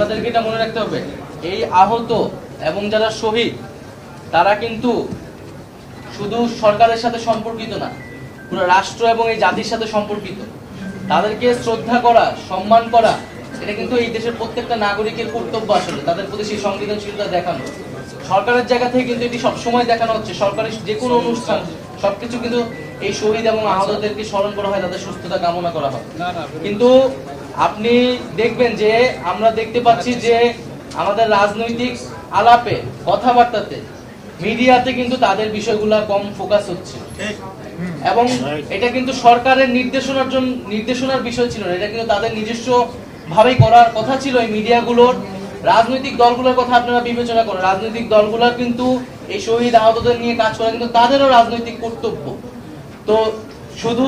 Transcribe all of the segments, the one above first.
আপনাদেরকে এটা মনে রাখতে হবে, এই আহত এবং যারা শহীদ তারা কিন্তু শুধু সরকারের সাথে সম্পর্কিত না, পুরো রাষ্ট্র এবং এই জাতির সাথে সম্পর্কিত। তাদেরকে শ্রদ্ধা করা, সম্মান করা, এটা কিন্তু এই দেশের প্রত্যেকটা নাগরিকের কর্তব্য। আসলে তাদের প্রতি সেই সংবেদনশীলতা দেখানো সরকারের জায়গা থেকে কিন্তু এটি সবসময় দেখানো হচ্ছে। সরকারের যে কোনো অনুষ্ঠান সবকিছু কিন্তু এই শহীদ এবং আহতদেরকে স্মরণ করা হয়, তাদের সুস্থতা কামনা করা হয়। কিন্তু আপনি দেখবেন যে আমরা দেখতে পাচ্ছি যে আমাদের রাজনৈতিক আলাপে, কথাবার্তাতে, মিডিয়াতে কিন্তু তাদের বিষয়গুলো কম ফোকাস হচ্ছে। এবং এটা কিন্তু সরকারের নির্দেশনার বিষয় ছিল না, এটা কিন্তু তাদের নিজস্ব ভাবেই করার কথা ছিল। এই মিডিয়াগুলোর, রাজনৈতিক দলগুলোর কথা আপনারা বিবেচনা করেন, রাজনৈতিক দলগুলো কিন্তু এই শহীদ আহতদের নিয়ে কাজ করা কিন্তু তাদেরও রাজনৈতিক কর্তব্য। তো শুধু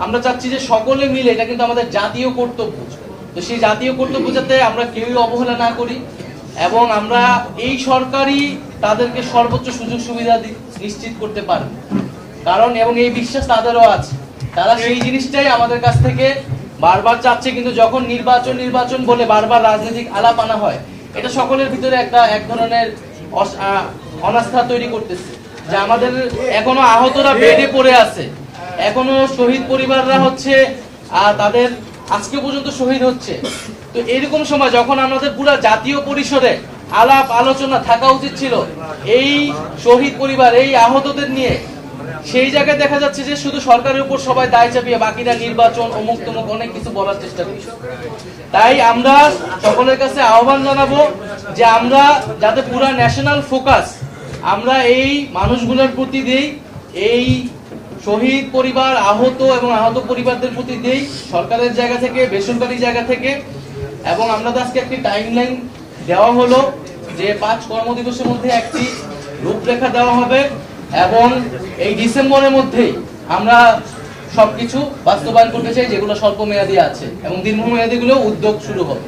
আমরা চাচ্ছি যে সকলে মিলে, এটা কিন্তু আমাদের জাতীয় কর্তব্য। তো সেই জাতীয় কর্তব্য যাতে আমরা কেউই অবহেলা না করি এবং আমরা এই সরকারই তাদেরকে সর্বোচ্চ সুযোগ সুবিধা নিশ্চিত করতে পারে। কারণ এবং এই বিশ্বাস তাদেরও আছে, তারা সেই জিনিসটাই আমাদের কাছ থেকে বারবার চাচ্ছে। কিন্তু যখন নির্বাচন বলে বারবার রাজনৈতিক আলাপ আনা হয়, এটা সকলের ভিতরে এক ধরনের অনাস্থা তৈরি করতেছে যে আমাদের এখনো আহতরা বেডে পড়ে আছে, এখনো শহীদ পরিবাররা হচ্ছে তাদের আজকে পর্যন্ত শহীদ হচ্ছে। তো এরকম সময় যখন আমাদের পুরো জাতীয় পরিসরে আলাপ আলোচনা থাকা উচিত ছিল এই শহীদ পরিবার, এই আহতদের নিয়ে, সেই জায়গায় দেখা যাচ্ছে যে শুধু সরকারের উপর সবাই দায় চাপিয়ে বাকিরা নির্বাচন অমুক তমুক অনেক কিছু বলার চেষ্টা করছে। তাই আমরা সকলের কাছে আহ্বান জানাবো যে আমরা যাতে পুরো ন্যাশনাল ফোকাস আমরা এই মানুষগুলোর প্রতি দেই, এই শহীদ পরিবার, আহত এবং আহত পরিবারদের প্রতি দেই, সরকারের জায়গা থেকে, বেসরকারি জায়গা থেকে। এবং আমরা আজকে একটি টাইমলাইন দেওয়া হলো যে 5 কর্মদিবসের মধ্যে একটি রূপরেখা দেওয়া হবে এবং এই ডিসেম্বরের মধ্যেই আমরা সবকিছু বাস্তবায়ন করতে চাই যেগুলো স্বল্প মেয়াদী আছে এবং দীর্ঘমেয়াদী গুলো উদ্যোগ শুরু হবে।